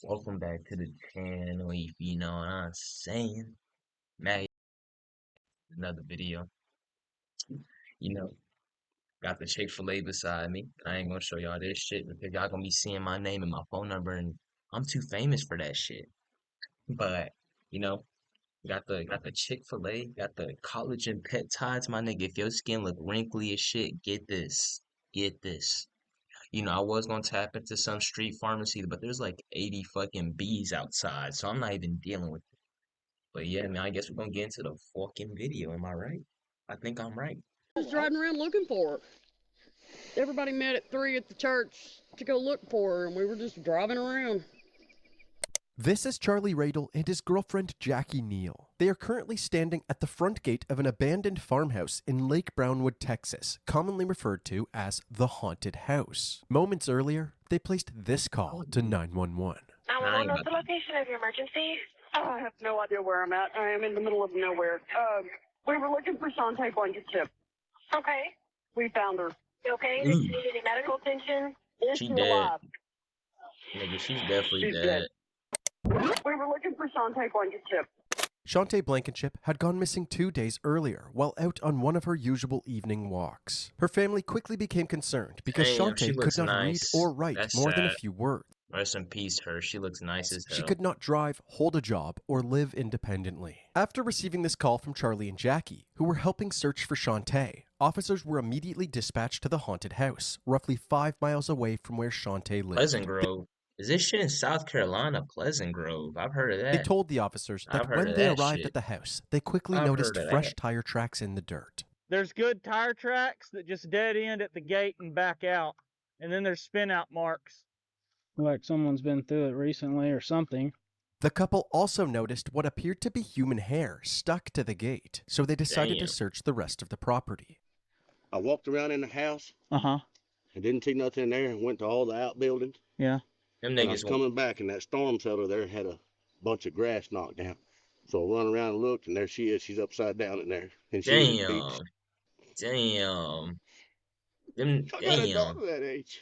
Welcome back to the channel, if you know what I'm saying. Matt, another video. You know, got the Chick-fil-A beside me. I ain't gonna show y'all this shit because y'all gonna be seeing my name and my phone number, and I'm too famous for that shit. But, you know, got the Chick-fil-A, got the collagen peptides, my nigga. If your skin look wrinkly as shit, get this. Get this. I was gonna tap into some street pharmacy, but there's like 80 fucking bees outside, so I'm not even dealing with. But yeah, man, I guess we're gonna get into the fucking video. Am I right? I think I'm right. Just driving around looking for her. Everybody met at 3 at the church to go look for her, and we were just driving around. This is Charlie Radel and his girlfriend Jackie Neal. They are currently standing at the front gate of an abandoned farmhouse in Lake Brownwood, Texas, commonly referred to as the Haunted House. Moments earlier, they placed this call to 911. I what's the location of your emergency? I have no idea where I'm at. I am in the middle of nowhere. We were looking for Shantae blanket chip. Okay. We found her. You okay? Did you need any medical attention? Is She she dead. alive? Nigga, she's definitely She's dead. We were looking for Shantae blanket chip. Shantae Blankenship had gone missing 2 days earlier while out on one of her usual evening walks. Her family quickly became concerned because Damn, she Shantae could looks not nice. read or write That's more than a sad. few words. Rest in peace, her. She looks nice as hell. She could not drive, hold a job, or live independently. After receiving this call from Charlie and Jackie, who were helping search for Shantae, officers were immediately dispatched to the haunted house, roughly 5 miles away from where Shantae lived. Pleasant Grove. Is this shit in South Carolina? Pleasant Grove. I've heard of that. They told the officers that when they arrived at the house, they quickly noticed fresh tire tracks in the dirt. There's good tire tracks that just dead end at the gate and back out. And then there's spin out marks. Like someone's been through it recently or something. The couple also noticed what appeared to be human hair stuck to the gate, so they decided to search the rest of the property. I walked around in the house. Uh-huh. I didn't see nothing in there and went to all the outbuildings. Yeah. Them I niggas was coming back, and that storm cellar there had a bunch of grass knocked down. So I run around and looked, and there she is. She's upside down in there. And she Damn. Damn. I got a dog that age.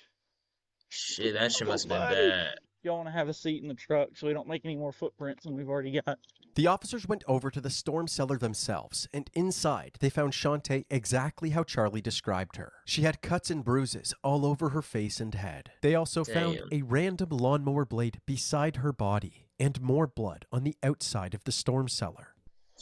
Shit, that shit must have been bad. Y'all want to have a seat in the truck so we don't make any more footprints than we've already got. The officers went over to the storm cellar themselves, and inside they found Shantae exactly how Charlie described her. She had cuts and bruises all over her face and head. They also found a random lawnmower blade beside her body, and more blood on the outside of the storm cellar.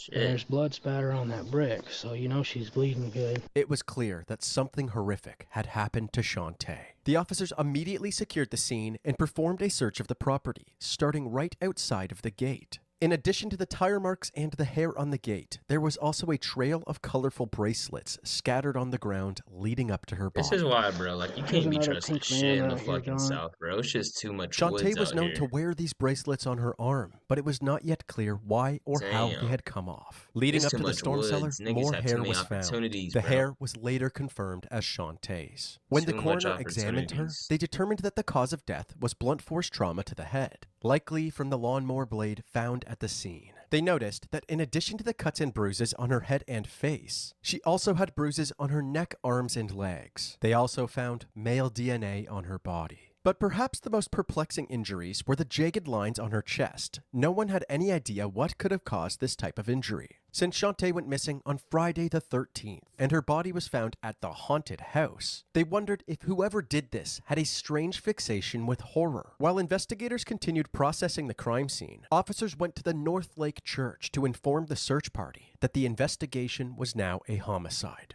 There's blood spatter on that brick, so you know she's bleeding good. It was clear that something horrific had happened to Shantae. The officers immediately secured the scene and performed a search of the property, starting right outside of the gate. In addition to the tire marks and the hair on the gate, there was also a trail of colorful bracelets scattered on the ground leading up to her body. This is why, bro, like, you can't be trusting shit in the fucking South, bro. It's just too much woods Shantae was out known here. to wear these bracelets on her arm, but it was not yet clear why or how they had come off. Leading up to the storm cellar, more hair was found. The hair was later confirmed as Shantae's. When the coroner examined her, they determined that the cause of death was blunt force trauma to the head, likely from the lawnmower blade found at the scene. They noticed that in addition to the cuts and bruises on her head and face, she also had bruises on her neck, arms, and legs. They also found male DNA on her body. But perhaps the most perplexing injuries were the jagged lines on her chest. No one had any idea what could have caused this type of injury. Since Shantae went missing on Friday the 13th, and her body was found at the haunted house, they wondered if whoever did this had a strange fixation with horror. While investigators continued processing the crime scene, officers went to the North Lake Church to inform the search party that the investigation was now a homicide.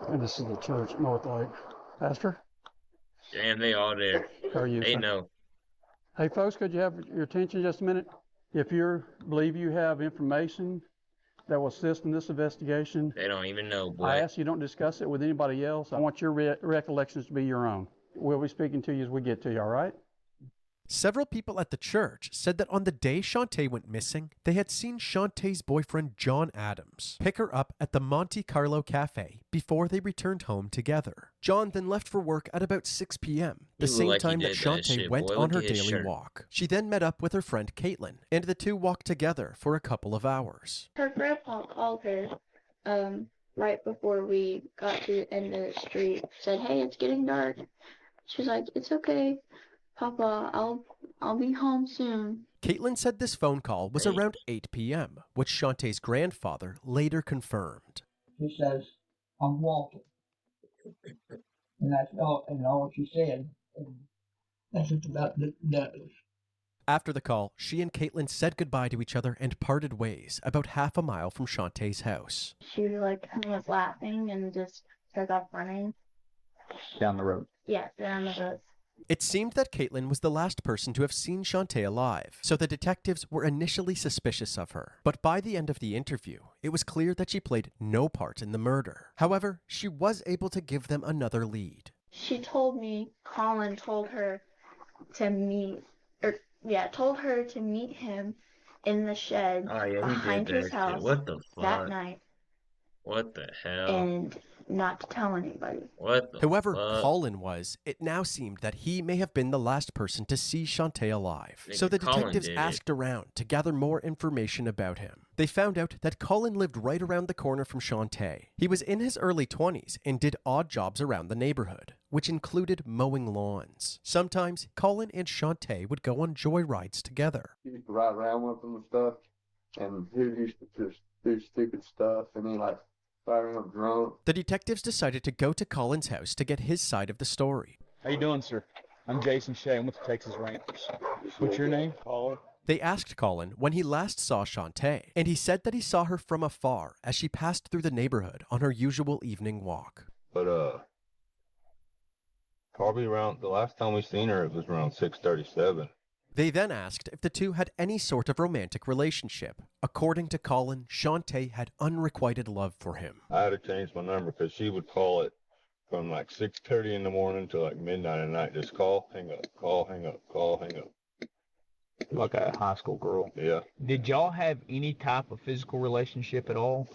And this is the church, North Lake. Pastor? Damn, they all there. How are you? They know. Hey, folks, could you have your attention just a minute? If you believe you have information that will assist in this investigation, They don't even know, boy. I ask you don't discuss it with anybody else. I want your recollections to be your own. We'll be speaking to you as we get to you, all right? Several people at the church said that on the day Shantae went missing, they had seen Shantae's boyfriend John Adams pick her up at the Monte Carlo Cafe before they returned home together. John then left for work at about 6 p.m., the same time that Shantae went on her daily walk. She then met up with her friend Caitlin, and the two walked together for a couple of hours. Her grandpa called her right before we got to the end of the street, said, "Hey, it's getting dark." She was like, "It's okay. Papa, I'll be home soon. Caitlin said this phone call was around 8 p.m., which Shantae's grandfather later confirmed. She says, I'm walking. And that's all she said. And that's just about that. After the call, she and Caitlin said goodbye to each other and parted ways about half a mile from Shantae's house. She was laughing and just took off running. Down the road. Yeah, down the road. It seemed that Caitlin was the last person to have seen Shantae alive, so the detectives were initially suspicious of her. But by the end of the interview, it was clear that she played no part in the murder. However, she was able to give them another lead. She told me Colin told her to meet him in the shed behind his house that night. What the hell? And not to tell anybody. Whoever Colin was, it now seemed that he may have been the last person to see Shantae alive. So the detectives asked around to gather more information about him. They found out that Colin lived right around the corner from Shantae. He was in his early 20s and did odd jobs around the neighborhood, which included mowing lawns. Sometimes Colin and Shantae would go on joyrides together. He used to ride around with them and stuff, and he used to just do stupid stuff, and he firing up drunk. The detectives decided to go to Colin's house to get his side of the story. How you doing, sir? I'm Jason Shea. I'm with the Texas Rangers. What's your name? Colin. They asked Colin when he last saw Shantae, and he said that he saw her from afar as she passed through the neighborhood on her usual evening walk. But, probably around, the last time we seen her, it was around 6:37. They then asked if the two had any sort of romantic relationship. According to Colin, Shantae had unrequited love for him. I had to change my number because she would call it from 6:30 in the morning to midnight at night. Just call, hang up, call, hang up, call, hang up. Like a high school girl. Yeah. Did y'all have any type of physical relationship at all?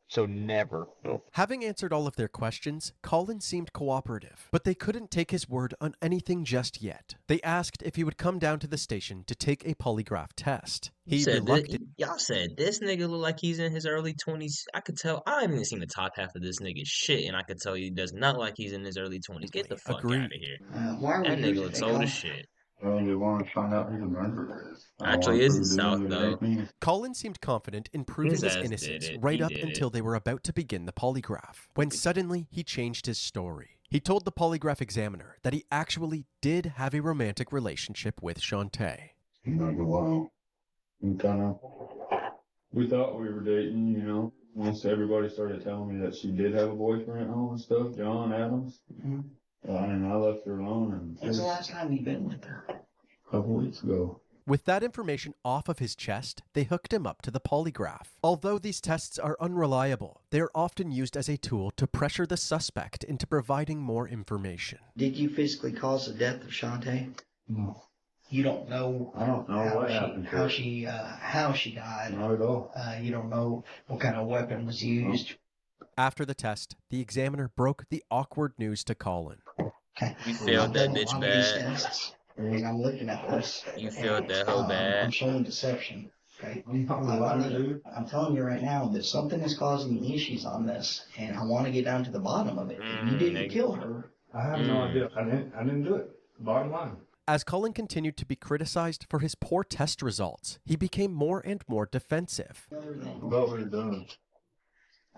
So never. No. Having answered all of their questions, Colin seemed cooperative, but they couldn't take his word on anything just yet. They asked if he would come down to the station to take a polygraph test. Y'all said this nigga look like he's in his early 20s. I could tell. I haven't even seen the top half of this nigga's shit, and I could tell he does not like he's in his early 20s. Get the fuck out of here. That nigga looks old as shit. They want to find out who the murderer is. Actually, is in South, though. Colin seemed confident in proving his innocence right up until they were about to begin the polygraph, when suddenly he changed his story. He told the polygraph examiner that he actually did have a romantic relationship with Shantae. Wow. We thought we were dating, you know. Once everybody started telling me that she did have a boyfriend at home and stuff, John Adams. And I left her alone. And When's the last time you've been with her? A couple weeks ago. With that information off of his chest, they hooked him up to the polygraph. Although these tests are unreliable, they are often used as a tool to pressure the suspect into providing more information. Did you physically cause the death of Shantae? No. You don't know. I don't know what happened. How she died. Not at all. You don't know what kind of weapon was used. After the test, the examiner broke the awkward news to Colin. Okay. You failed that bitch bad. I'm looking at this. You failed that hoe bad. I'm showing deception. Okay. I'm telling you right now that something is causing issues on this, and I want to get down to the bottom of it. You didn't kill her. I have no idea. I didn't do it. Bottom line. As Colin continued to be criticized for his poor test results, he became more and more defensive. Thought we were done.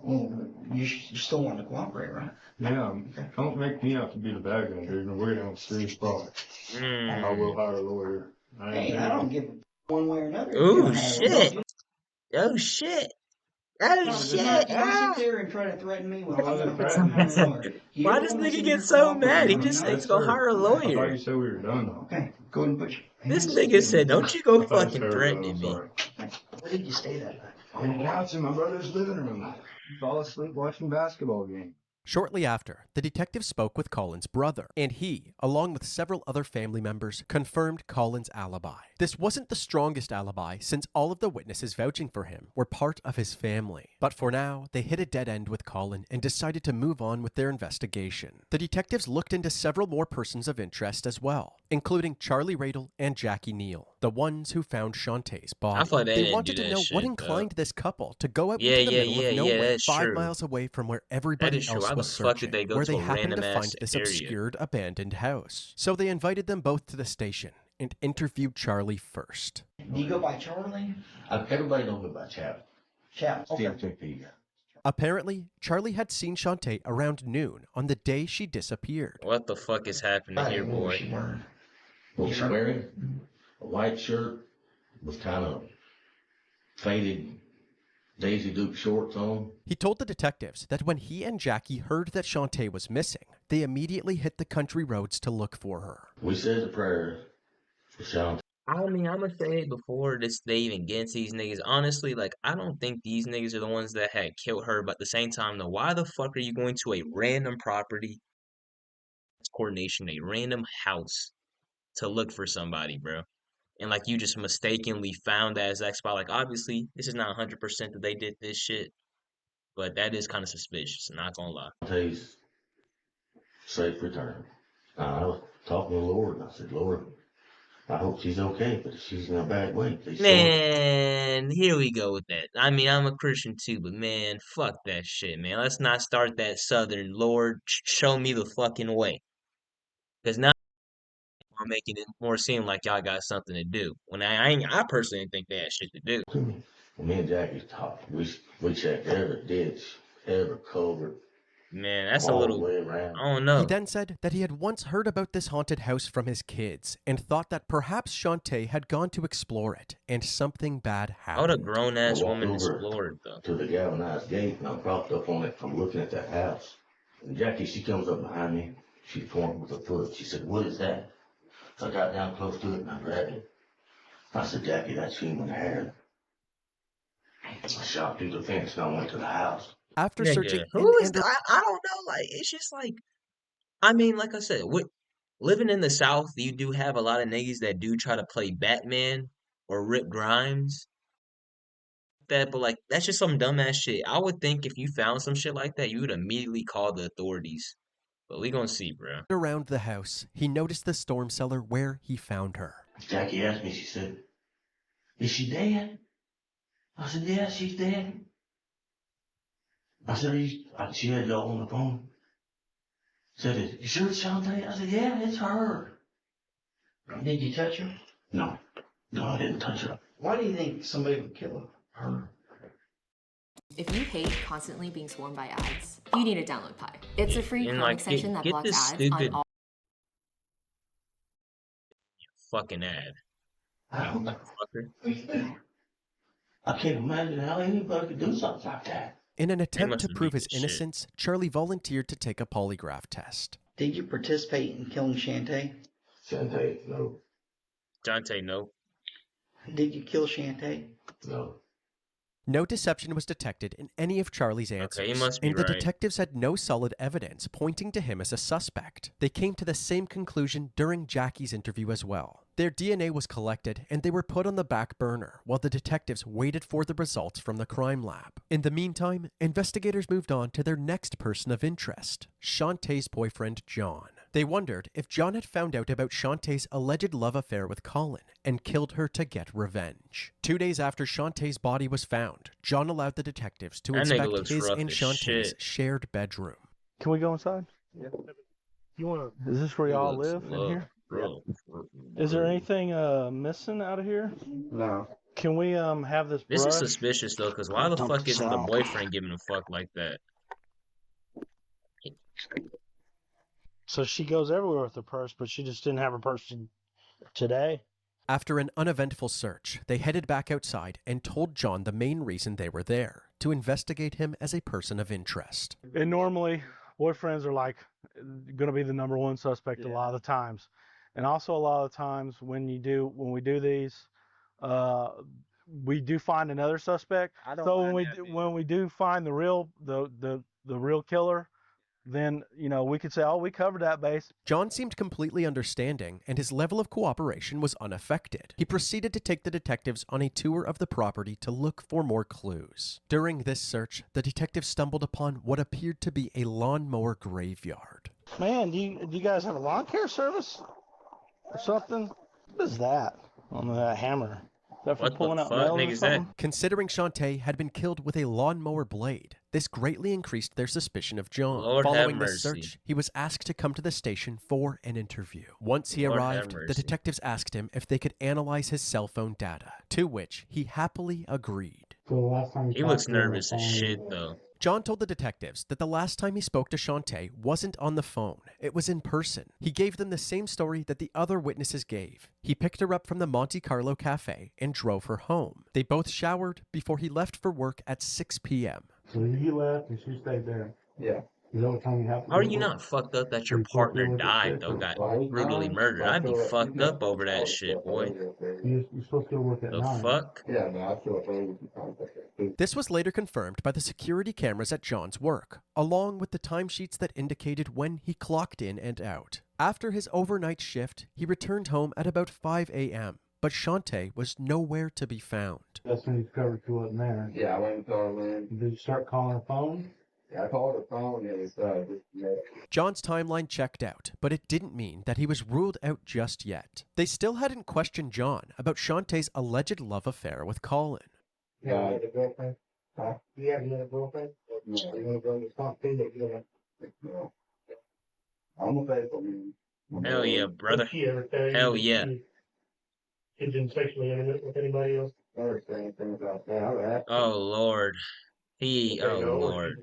Well, you still want to cooperate, right? Yeah, don't make me out to be the bad guy, dude. We're gonna have a serious problem. I will hire a lawyer. Hey, I don't give a one way or another. Oh shit! Oh shit! Oh shit! Don't sit there and try to threaten me with Why does nigga get so mad? He just said he's gonna hire a I thought lawyer. you said we were done though. Okay, go ahead and put your This nigga said, "Don't you go I thought fucking you said threatening me." sorry. Where did you stay that night? On the couch in my brother's living room. Fall asleep watching basketball game. Shortly after, the detective spoke with Colin's brother, and he, along with several other family members, confirmed Colin's alibi. This wasn't the strongest alibi, since all of the witnesses vouching for him were part of his family. But for now, they hit a dead end with Colin and decided to move on with their investigation. The detectives looked into several more persons of interest as well. including Charlie Radel and Jackie Neal, the ones who found Shantae's body. I thought they didn't wanted do to that know what shit, inclined though. this couple to go out into the middle of nowhere, That's 5 true. miles away from where That everybody is true. else Why the was fuck did searching, they go where to they a happened to random find ass this area? obscured abandoned house. So they invited them both to the station and interviewed Charlie first. Do you go by Charlie? Everybody don't go by Chap. Chap. Okay. CFTP. Apparently, Charlie had seen Shantae around noon on the day she disappeared. What the fuck is happening here, boy? What was wearing? A white shirt with kind of faded Daisy Duke shorts on. He told the detectives that when he and Jackie heard that Shantae was missing, they immediately hit the country roads to look for her. We said a prayer for Shantae. I mean, I'm gonna say it before they even get into these niggas. Honestly, like, I don't think these niggas are the ones that had killed her, but at the same time, though, why the fuck are you going to a random property, coordination, a random house to look for somebody, bro? And, like, you just mistakenly found that as that spot. Like, obviously, this is not 100% that they did this shit, but that is kind of suspicious, not gonna lie. Shantae's safe return. I was talking to the Lord, and I said, Lord, I hope she's okay, but if she's in a bad way, please. Man, here we go with that. I mean, I'm a Christian too, but man, fuck that shit, man. Let's not start that Southern Lord. Show me the fucking way. Because now I'm making it more seem like y'all got something to do. When I personally didn't think they had shit to do. Me and Jackie talked. We checked every ditch, every culvert. Man, that's a all little. the way around. I don't know. He then said that he had once heard about this haunted house from his kids and thought that perhaps Shantae had gone to explore it and something bad How would a happened. grown ass I walked woman over explore it though? to the galvanized gate, and I propped up on it from looking at that house. And Jackie, she comes up behind me. She pointed with her foot. She said, "What is that?" So I got down close to it and I grabbed it. I said, "Jackie, that's human hair." I shot through the fence and I went to the house. After Nigga, searching who is that? I don't know. Like, it's just like, I mean, like I said, living in the South, you do have a lot of niggas that do try to play Batman or Rick Grimes. That, but like, that's just some dumbass shit. I would think if you found some shit like that, you would immediately call the authorities. But we gonna see, bro. around the house, he noticed the storm cellar where he found her. Jackie asked me, she said, "Is she dead?" I said, "Yeah, she's dead." I said, she had y'all on the phone. Said, "You sure it's Shantae?" I said, "Yeah, it's her." Did you touch her? No, I didn't touch her. Why do you think somebody would kill her? If you hate constantly being swarmed by ads, you need to download Pi. It's a free Chrome extension that blocks ads on all. Fucking ad. I don't know. I can't imagine how anybody could do something like that. In an attempt to prove his innocence, Charlie volunteered to take a polygraph test. Did you participate in killing Shantae? Shantae, no. Shantae, no. Did you kill Shantae? No. No deception was detected in any of Charlie's answers, he must be and the right. detectives had no solid evidence pointing to him as a suspect. They came to the same conclusion during Jackie's interview as well. Their DNA was collected, and they were put on the back burner while the detectives waited for the results from the crime lab. In the meantime, investigators moved on to their next person of interest, Shantae's boyfriend, John. They wondered if John had found out about Shantae's alleged love affair with Colin and killed her to get revenge. 2 days after Shantae's body was found, John allowed the detectives to inspect his and Shantae's shared bedroom. Can we go inside? Yeah. You wanna? Is this where y'all live in here? Bro. Is there anything missing out of here? No. Can we have this This brush? is suspicious though, because why the fuck isn't the boyfriend giving a fuck like that? So she goes everywhere with her purse, but she just didn't have her purse today. After an uneventful search, they headed back outside and told John the main reason they were there, to investigate him as a person of interest. And normally, boyfriends are like going to be the number one suspect a lot of the times. And also a lot of the times when we do these, we do find another suspect. So when we do find the real killer, then, we could say, oh, we covered that base. John seemed completely understanding, and his level of cooperation was unaffected. He proceeded to take the detectives on a tour of the property to look for more clues. During this search, the detectives stumbled upon what appeared to be a lawnmower graveyard. Man, do you guys have a lawn care service? something. What is that on that hammer? Is that for What the pulling out fuck, nails nigga, or is that? something? Considering Shantae had been killed with a lawnmower blade, this greatly increased their suspicion of John. Lord have Following this mercy. search, he was asked to come to the station for an interview. Once he Lord have arrived, the mercy. detectives asked him if they could analyze his cell phone data, to which he happily agreed. So the last time He looks nervous as shit, though. John told the detectives that the last time he spoke to Shantae wasn't on the phone, it was in person. He gave them the same story that the other witnesses gave. He picked her up from the Monte Carlo cafe and drove her home. They both showered before he left for work at 6 p.m. So you left and she stayed there? Yeah. Is that what time you have to How are you not fucked up that your partner died, though, got brutally murdered? I'd be fucked up over that shit, boy. You're supposed to go work at 9. The fuck? Yeah, no, I feel like This was later confirmed by the security cameras at John's work, along with the timesheets that indicated when he clocked in and out. After his overnight shift, he returned home at about 5 a.m., but Shantae was nowhere to be found. That's when you discovered she wasn't there. Yeah, I went and called her in. Did you start calling her phone? Yeah, I called her phone and it's John's timeline checked out, but it didn't mean that he was ruled out just yet. They still hadn't questioned John about Shantae's alleged love affair with Colin. Yeah, you had a girlfriend? Huh? You have another girlfriend? No. You want to go to the top thing that you know? I'm a faithful man. Hell yeah, brother. Did she ever tell you Hell that yeah. She's been sexually intimate with anybody else? I never said anything about that. Oh, Lord. Oh, Lord.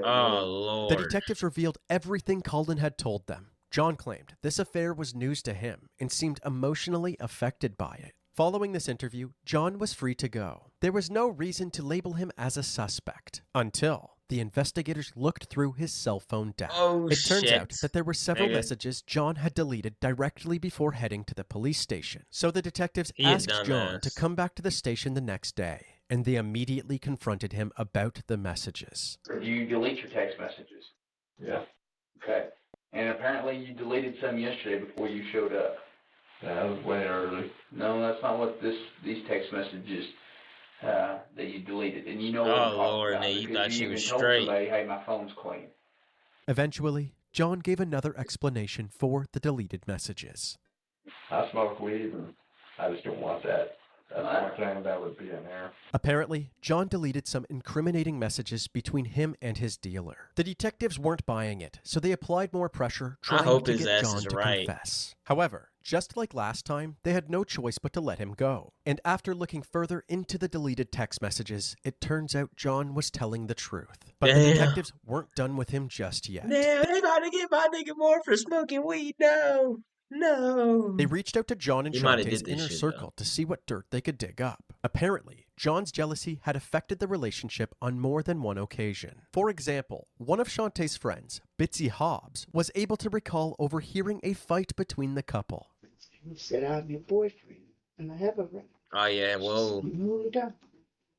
Oh, Lord. The detectives revealed everything Colin had told them. John claimed this affair was news to him and seemed emotionally affected by it. Following this interview, John was free to go. There was no reason to label him as a suspect until the investigators looked through his cell phone data. Oh, it turns shit. out that there were several Nigga. messages John had deleted directly before heading to the police station. So the detectives He a asked John dumbass. to come back to the station the next day, and they immediately confronted him about the messages. You delete your text messages. Yeah. Okay. And apparently you deleted some yesterday before you showed up. That was way early. No, that's not what these text messages that you deleted. And you know what Oh, I'm talking Lord, about, nigga, you because thought she even was told straight. somebody, hey, my phone's clean. Eventually, John gave another explanation for the deleted messages. I smoke weed and I just don't want that. That's the only thing that would be in there. Apparently, John deleted some incriminating messages between him and his dealer. The detectives weren't buying it, so they applied more pressure, trying hope to his get ass John is to right. confess. However, just like last time, they had no choice but to let him go. And after looking further into the deleted text messages, it turns out John was telling the truth. But the Damn. detectives weren't done with him just yet. Damn, they about to get my nigga more for smoking weed. No. No. They reached out to John and He might have Shantae's did this inner shit, circle to see what dirt they could dig up. Apparently, John's jealousy had affected the relationship on more than one occasion. For example, one of Shantae's friends, Bitsy Hobbs, was able to recall overhearing a fight between the couple. You said I'm your boyfriend, and I have a right. Oh, yeah, whoa. You moved up.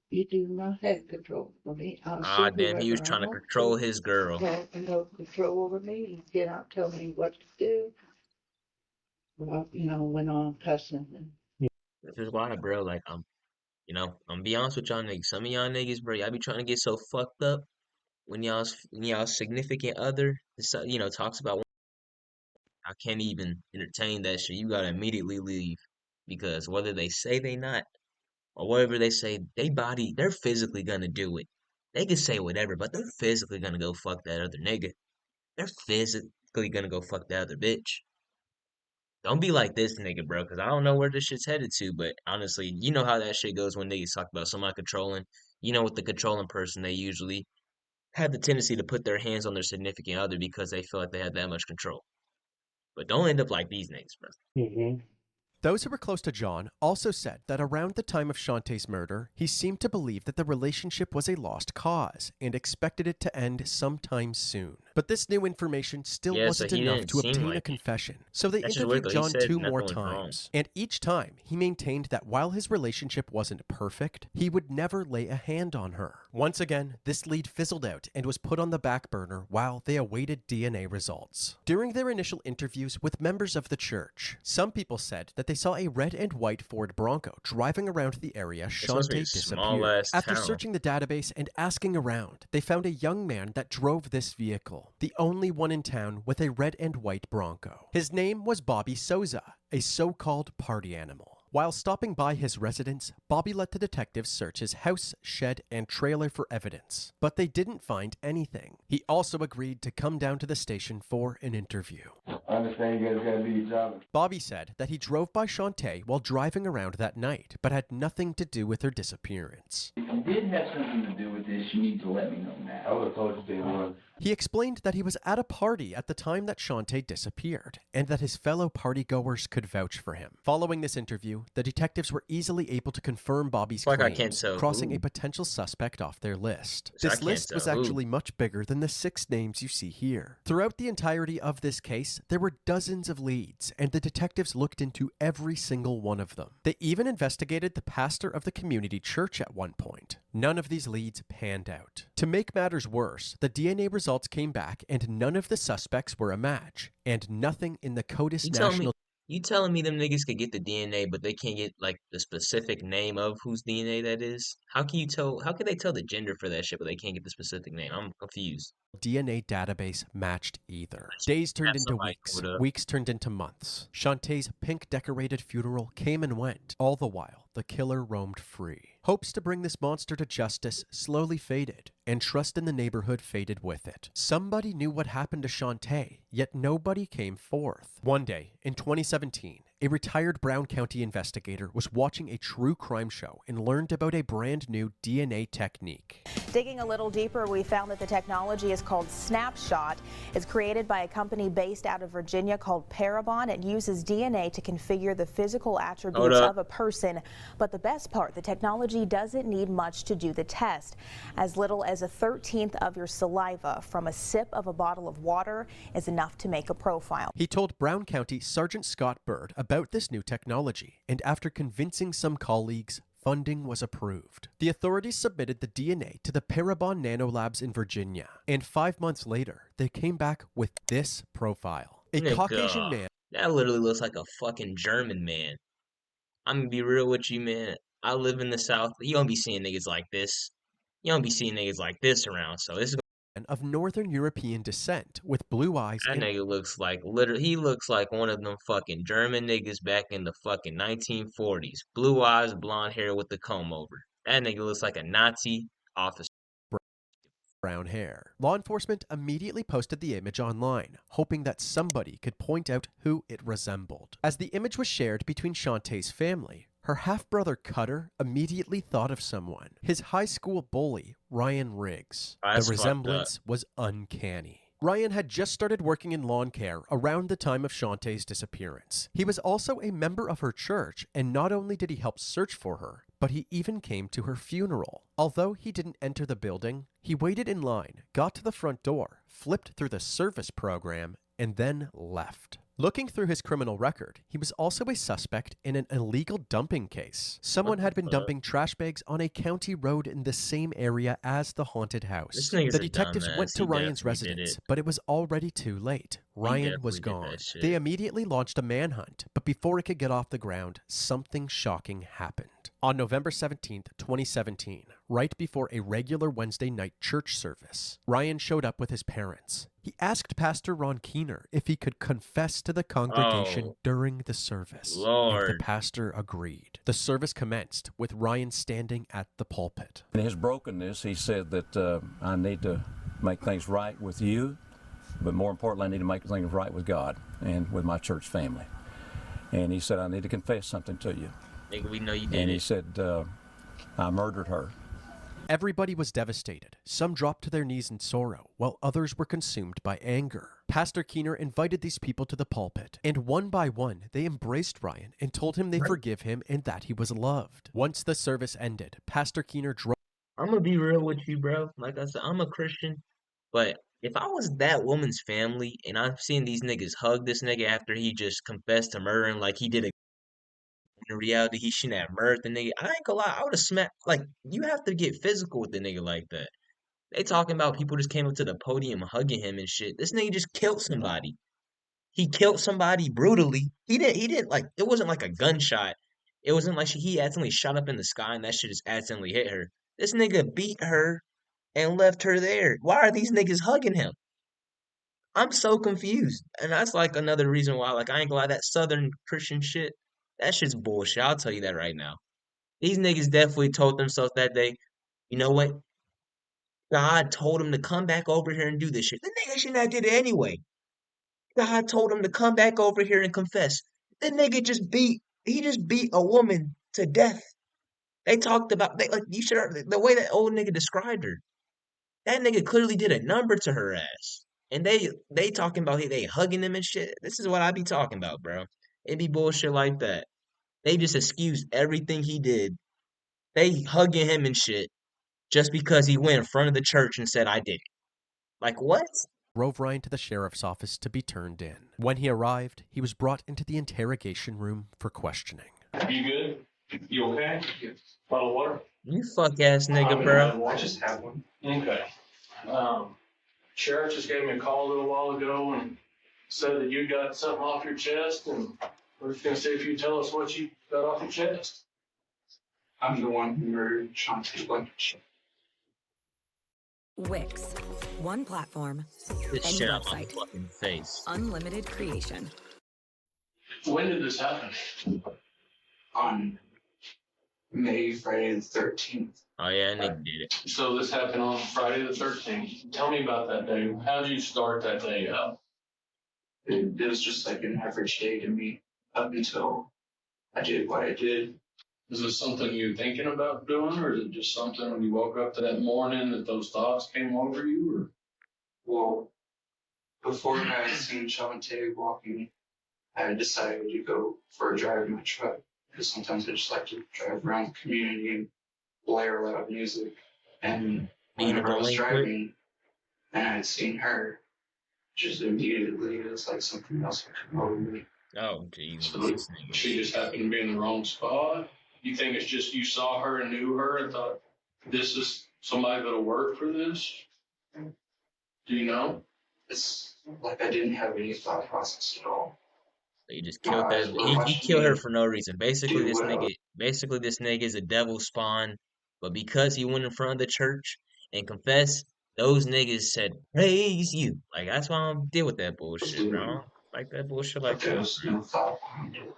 You do not have control over me. I'll Ah, see damn, he was whoever I trying to want control his girl. You have no control over me. You cannot tell me what to do. Well, went on cussing. This is why, bro, like, I'm be honest with y'all niggas. Some of y'all niggas, bro, y'all be trying to get so fucked up when y'all's significant other, talks about, I can't even entertain that shit. You gotta immediately leave. Because whether they say they not, or whatever they say, they're physically gonna do it. They can say whatever, but they're physically gonna go fuck that other nigga. They're physically gonna go fuck that other bitch. Don't be like this nigga, bro, because I don't know where this shit's headed to, but honestly, you know how that shit goes when niggas talk about somebody controlling. You know, with the controlling person, they usually have the tendency to put their hands on their significant other because they feel like they have that much control. But don't end up like these niggas, bro. Mm-hmm. Those who were close to John also said that around the time of Shantae's murder, he seemed to believe that the relationship was a lost cause and expected it to end sometime soon. But this new information still Yeah, so wasn't he enough didn't to seem obtain a like- confession. So they That's just weird, interviewed though. He John said 2 nothing more was wrong. times, and each time he maintained that while his relationship wasn't perfect, he would never lay a hand on her. Once again, this lead fizzled out and was put on the back burner while they awaited DNA results. During their initial interviews with members of the church, some people said that they saw a red and white Ford Bronco driving around the area Shante disappeared. After searching the database and asking around, they found a young man that drove this vehicle, the only one in town with a red and white Bronco. His name was Bobby Souza, a so-called party animal. While stopping by his residence, Bobby let the detectives search his house, shed, and trailer for evidence, but they didn't find anything. He also agreed to come down to the station for an interview. I understand you guys gotta do your job. Bobby said that he drove by Shante while driving around that night, but had nothing to do with her disappearance. If you did have something to do with this, you need to let me know now. I would have told you day one. He explained that he was at a party at the time that Shante disappeared, and that his fellow partygoers could vouch for him. Following this interview, the detectives were easily able to confirm Bobby's claims, crossing a potential suspect off their list. This list was actually much bigger than the 6 names you see here. Throughout the entirety of this case, there were dozens of leads, and the detectives looked into every single one of them. They even investigated the pastor of the community church at one point. None of these leads panned out. To make matters worse, the DNA results came back and none of the suspects were a match, and nothing in the CODIS National... You telling me them niggas could get the DNA, but they can't get like the specific name of whose DNA that is? How can you tell? How can they tell the gender for that shit, but they can't get the specific name? I'm confused. DNA database matched either. Days turned into weeks, weeks turned into months. Shantae's pink-decorated funeral came and went. All the while, the killer roamed free. Hopes to bring this monster to justice slowly faded, and trust in the neighborhood faded with it. Somebody knew what happened to Shante, yet nobody came forth. One day, in 2017, a retired Brown County investigator was watching a true crime show and learned about a brand new DNA technique. Digging a little deeper, we found that the technology is called Snapshot. It's created by a company based out of Virginia called Parabon. It uses DNA to configure the physical attributes of a person. But the best part, the technology doesn't need much to do the test. As little as 1/13 of your saliva from a sip of a bottle of water is enough to make a profile. He told Brown County Sergeant Scott Bird about this new technology, and after convincing some colleagues, funding was approved. The authorities submitted the DNA to the Parabon Nanolabs in Virginia, and 5 months later, they came back with this profile. A Caucasian man. That literally looks like a fucking German man. I'm gonna be real with you, man. I live in the South. You don't be seeing niggas like this. You don't be seeing niggas like this around, so this is of Northern European descent with blue eyes. That nigga looks like he looks like one of them fucking German niggas back in the fucking 1940s. Blue eyes, blonde hair with the comb over. That nigga looks like a Nazi officer. Brown hair. Law enforcement immediately posted the image online, hoping that somebody could point out who it resembled. As the image was shared between Shantae's family, her half-brother Cutter immediately thought of someone. His high school bully, Ryan Riggs. The resemblance was uncanny. Ryan had just started working in lawn care around the time of Shantae's disappearance. He was also a member of her church, and not only did he help search for her, but he even came to her funeral. Although he didn't enter the building, he waited in line, got to the front door, flipped through the service program, and then left. Looking through his criminal record, he was also a suspect in an illegal dumping case. Someone had been dumping trash bags on a county road in the same area as the haunted house. The detectives went to Ryan's residence, but it was already too late. Ryan was gone. They immediately launched a manhunt, but before it could get off the ground, something shocking happened. On November 17th, 2017, right before a regular Wednesday night church service, Ryan showed up with his parents. He asked Pastor Ron Keener if he could confess to the congregation during the service. And the pastor agreed. The service commenced with Ryan standing at the pulpit. In his brokenness, he said that I need to make things right with you, but more importantly, I need to make things right with God and with my church family. And he said, I need to confess something to you. Nigga, we know you did. And he said, I murdered her. Everybody was devastated. Some dropped to their knees in sorrow, while others were consumed by anger. Pastor Keener invited these people to the pulpit, and one by one, they embraced Ryan and told him they forgive him and that he was loved. Once the service ended, Pastor Keener drove... I'm gonna be real with you, bro. Like I said, I'm a Christian, but if I was that woman's family and I've seen these niggas hug this nigga after he just confessed to murdering like he did in reality, he shouldn't have murdered the nigga. I ain't gonna lie, I would have smacked. Like, you have to get physical with the nigga like that. They talking about people just came up to the podium hugging him and shit. This nigga just killed somebody. He killed somebody brutally. He didn't like, it wasn't like a gunshot. It wasn't like he accidentally shot up in the sky and that shit just accidentally hit her. This nigga beat her and left her there. Why are these niggas hugging him? I'm so confused. And that's like another reason why, like, I ain't gonna lie, that Southern Christian shit, that shit's bullshit. I'll tell you that right now. These niggas definitely told themselves that day, you know what? God told him to come back over here and do this shit. The nigga should not did it anyway. God told him to come back over here and confess. The nigga he just beat a woman to death. They talked about, like, you should, the way that old nigga described her. That nigga clearly did a number to her ass. And they talking about they hugging him and shit. This is what I be talking about, bro. It be bullshit like that. They just excused everything he did. They hugging him and shit just because he went in front of the church and said, I did it. Like, what? Drove Ryan to the sheriff's office to be turned in. When he arrived, he was brought into the interrogation room for questioning. You good? You okay? Bottle of water? You fuck ass nigga, bro. I just have one. Okay. Sheriff just gave me a call a little while ago and said that you got something off your chest, and we're just gonna see if you tell us what you got off your chest. I'm the one who murdered Shantae Blanchard. Wix. One platform, This any shit out my website, fucking face. unlimited creation. When did this happen? On Friday the 13th. Oh yeah, nigga did it. So this happened on Friday the 13th. Tell me about that day. How did you start that day out? It was just like an average day to me up until I did what I did. Is this something you're thinking about doing, or is it just something when you woke up to that morning that those thoughts came over you? Or? Well, before I had seen Shantae walking, I had decided to go for a drive in my truck because sometimes I just like to drive around the community and blare loud music. And whenever I was driving and I had seen her, just immediately it was like something else had come over me. Oh, Jesus. So she just happened to be in the wrong spot. You think it's just you saw her and knew her and thought, this is somebody that'll work for this? Do you know? It's like I didn't have any thought process at all. He just killed that. He killed her for no reason. Basically, this nigga is a devil spawn. But because he went in front of the church and confessed, those niggas said, "Praise you." Like, that's why I don't deal with that bullshit, bro. Like that bullshit like There that. was no thought behind it.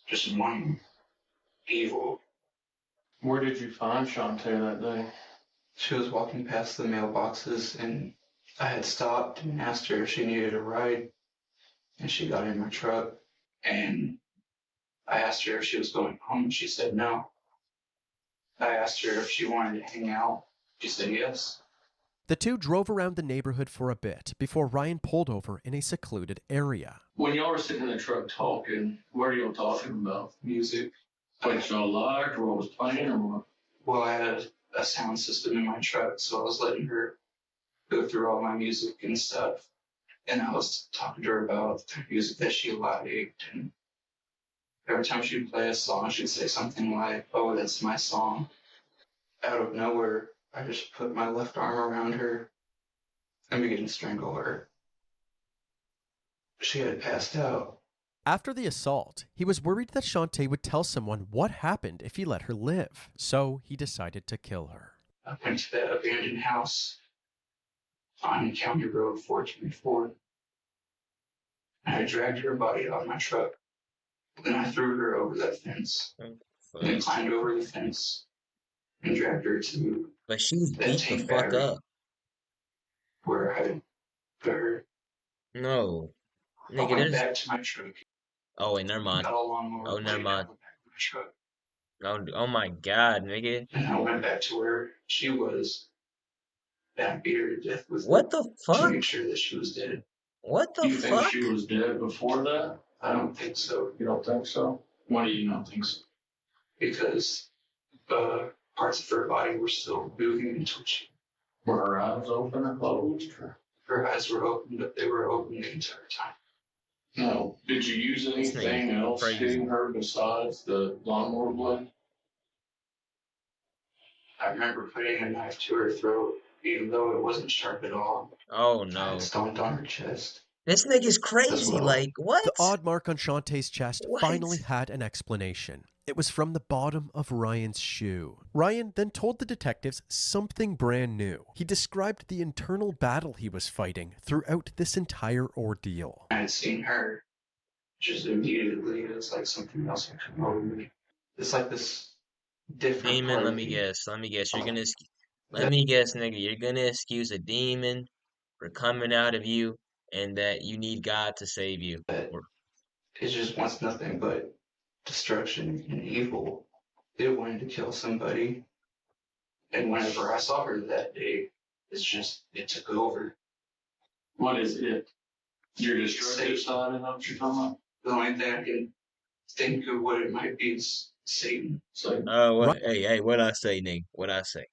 Just one evil. Where did you find Shantae that day? She was walking past the mailboxes, and I had stopped and asked her if she needed a ride, and she got in my truck. And I asked her if she was going home, and she said no. I asked her if she wanted to hang out. She said yes. The two drove around the neighborhood for a bit before Ryan pulled over in a secluded area. When y'all were sitting in the truck talking, what are y'all talking about? Music? What y'all liked, or what was playing, or what? Well, I had a sound system in my truck, so I was letting her go through all my music and stuff. And I was talking to her about the music that she liked. And every time she'd play a song, she'd say something like, "Oh, that's my song." Out of nowhere, I just put my left arm around her and began to strangle her. She had passed out. After the assault, he was worried that Shantae would tell someone what happened if he let her live, so he decided to kill her. I went to that abandoned house on County Road 424. And I dragged her body out of my truck. Then I threw her over that fence. Then climbed over the fence and dragged her to But she was beat the fuck up. Where I put her. No. Nigga, I went back to my truck. Oh, wait, never mind. Oh, never mind. Oh my God, nigga. And I went back to where she was. And beat her to death with what the fuck? To make sure that she was dead. What the fuck? You think she was dead before that? I don't think so. You don't think so? Why do you not think so? Because parts of her body were still moving and twitching. Were her eyes open or closed? Her eyes were open, but they were open the entire time. No. Did you use anything else hitting her besides the lawnmower blade? I remember putting a knife to her throat, even though it wasn't sharp at all. Oh no. I had stomped on her chest. This nigga's crazy. Like, what? The odd mark on Shantae's chest What? finally had an explanation. It was from the bottom of Ryan's shoe. Ryan then told the detectives something brand new. He described the internal battle he was fighting throughout this entire ordeal. I had seen her just immediately. It's like something else had come over me. It's like this different Demon, part let of me me. guess. Let me guess, nigga. You're gonna excuse a demon for coming out of you and that you need God to save you. It just wants nothing but destruction and evil. It wanted to kill somebody. And whenever I saw her that day, it took over. What is it? Your destructive side, is that what you're talking about? The only thing I can think of what it might be is Satan. Hey, what I say, nigga? What I say?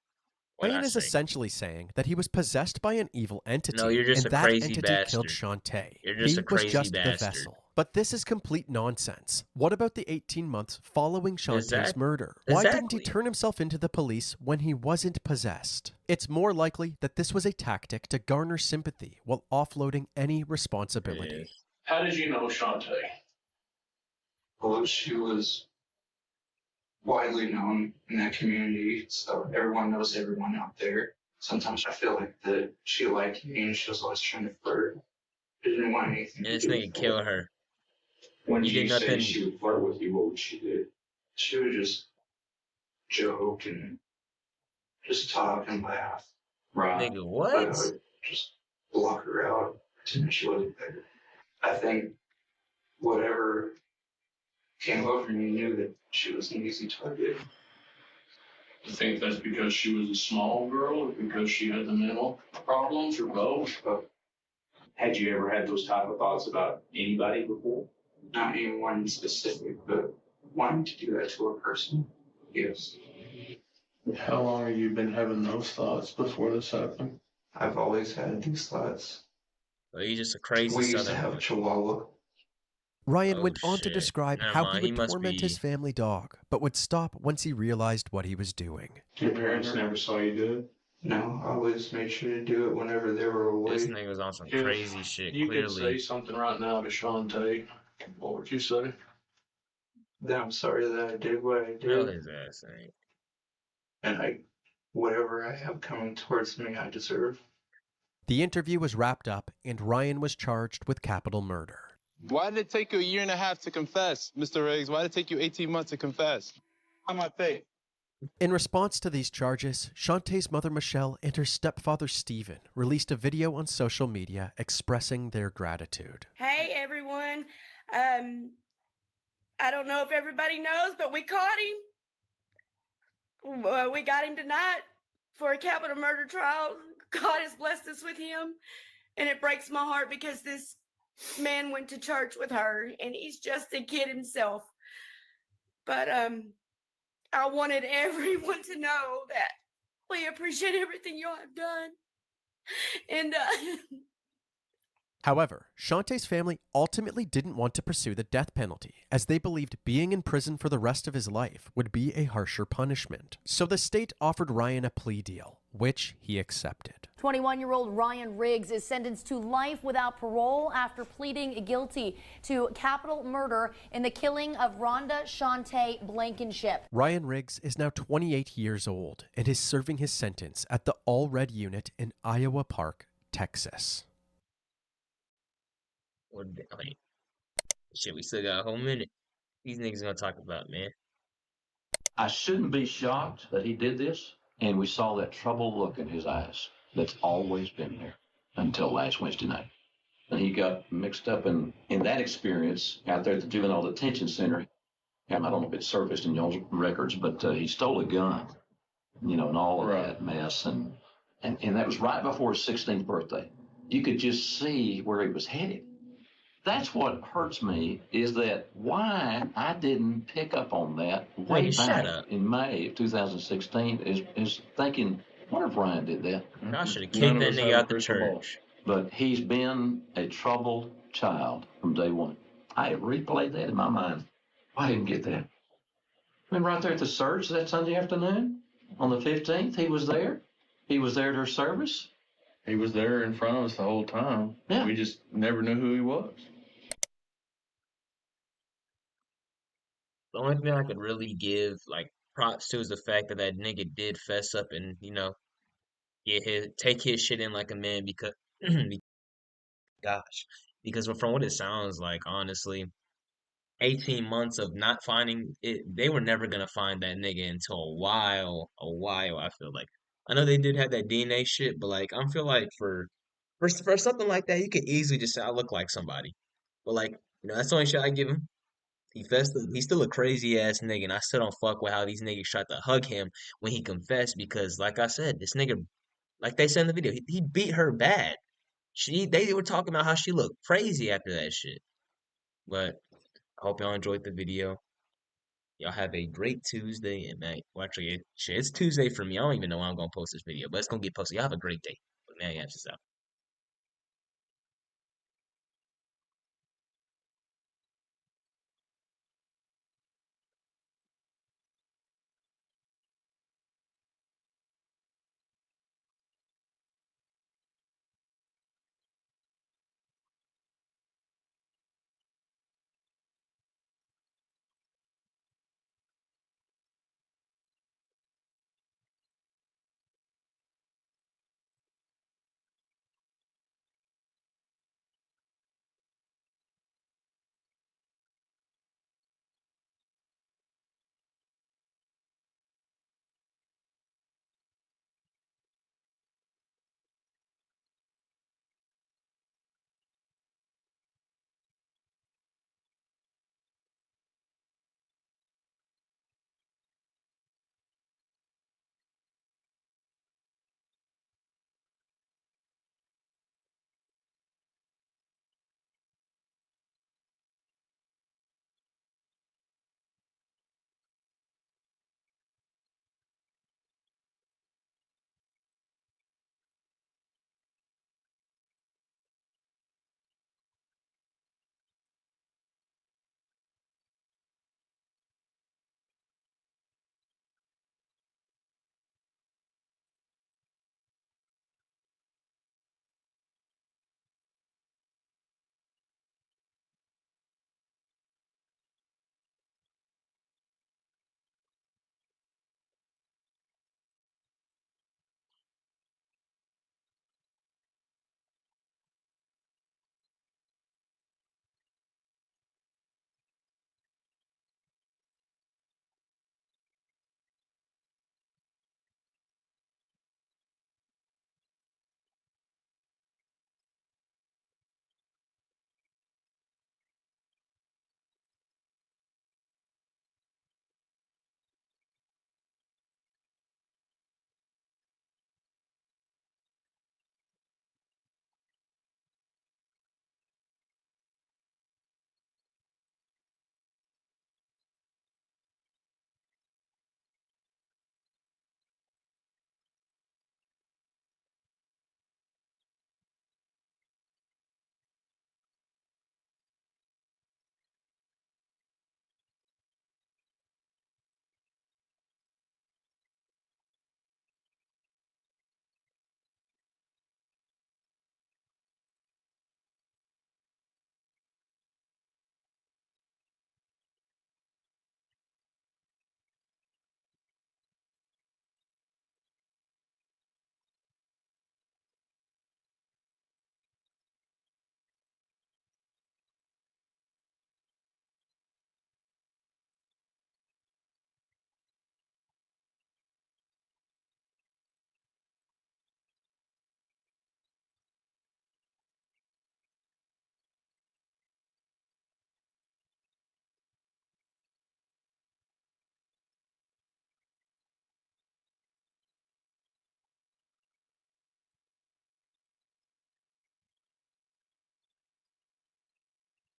Ryan is essentially saying that he was possessed by an evil entity, No, you're just and a that crazy entity bastard. killed Shantae. You're just He a was crazy just the bastard. vessel. But this is complete nonsense. What about the 18 months following Shantae's murder? Why didn't he turn himself into the police when he wasn't possessed? It's more likely that this was a tactic to garner sympathy while offloading any responsibility. How did you know Shantae? Well, she was widely known in that community, so everyone knows everyone out there. Sometimes I feel like that she liked me and she was always trying to flirt. Didn't want anything to And this do nigga with kill it. her. When You you did say nothing. she would flirt with you, what would she do? She would just joke and just talk and laugh. Right. Nigga, what? But I would just block her out as soon as she wasn't there. I think whatever came over me knew that she was an easy target. You think that's because she was a small girl or because she had the mental problems or both? Had you ever had those type of thoughts about anybody before? Not anyone specific, but wanting to do that to a person, yes. How long have you been having those thoughts before this happened? I've always had these thoughts. Well, he's just a crazy We used to southern have a chihuahua. Ryan Oh, went on to shit. describe Never how mind, he he would must torment be- his family dog, but would stop once he realized what he was doing. Your parents never saw you do it? No, I always made sure to do it whenever they were away. This nigga was on some crazy shit, You could clearly. say something right now to Shantae. What would you say? That I'm sorry that I did what I No, did. his ass ain't. And whatever I have coming towards me, I deserve. The interview was wrapped up, and Ryan was charged with capital murder. Why did it take you a year and a half to confess, Mr. Riggs? Why did it take you 18 months to confess? On my faith. In response to these charges, Shantae's mother Michelle and her stepfather Stephen released a video on social media expressing their gratitude. Hey everyone. I don't know if everybody knows, but we caught him. We got him tonight for a capital murder trial. God has blessed us with him. And it breaks my heart because this man went to church with her and he's just a kid himself. But I wanted everyone to know that we appreciate everything y'all have done. And However, Shantae's family ultimately didn't want to pursue the death penalty, as they believed being in prison for the rest of his life would be a harsher punishment. So the state offered Ryan a plea deal, which he accepted. 21-year-old Ryan Riggs is sentenced to life without parole after pleading guilty to capital murder in the killing of Rhonda Shantae Blankenship. Ryan Riggs is now 28 years old and is serving his sentence at the All Red Unit in Iowa Park, Texas. Wait. Shit, we still got a whole minute. These niggas gonna talk about, man. I shouldn't be shocked that he did this, and we saw that troubled look in his eyes that's always been there until last Wednesday night. And he got mixed up in that experience out there at the juvenile detention center. I don't know if it's surfaced in y'all's records, but he stole a gun, and all of that mess. And that was right before his 16th birthday. You could just see where he was headed. That's what hurts me, is that why I didn't pick up on that way back in May of 2016 is thinking, I wonder if Ryan did that. I should have kicked that nigga out the church. But he's been a troubled child from day one. I replayed that in my mind. I didn't get that. I mean, right there at the search that Sunday afternoon, on the 15th, he was there. He was there at her service. He was there in front of us the whole time. Yeah. We just never knew who he was. The only thing I could really give like props to is the fact that that nigga did fess up and take his shit in like a man because gosh, because from what it sounds like, honestly, 18 months of not finding it, they were never gonna find that nigga until a while. I feel like I know they did have that DNA shit, but like I feel like for something like that, you could easily just say I look like somebody, but like that's the only shit I give him. He's still a crazy ass nigga, and I still don't fuck with how these niggas tried to hug him when he confessed because, like I said, this nigga, like they said in the video, he beat her bad. They were talking about how she looked crazy after that shit. But I hope y'all enjoyed the video. Y'all have a great Tuesday, and man, well, actually, it's Tuesday for me. I don't even know when I'm gonna post this video, but it's gonna get posted. Y'all have a great day. But man, yeah, just out.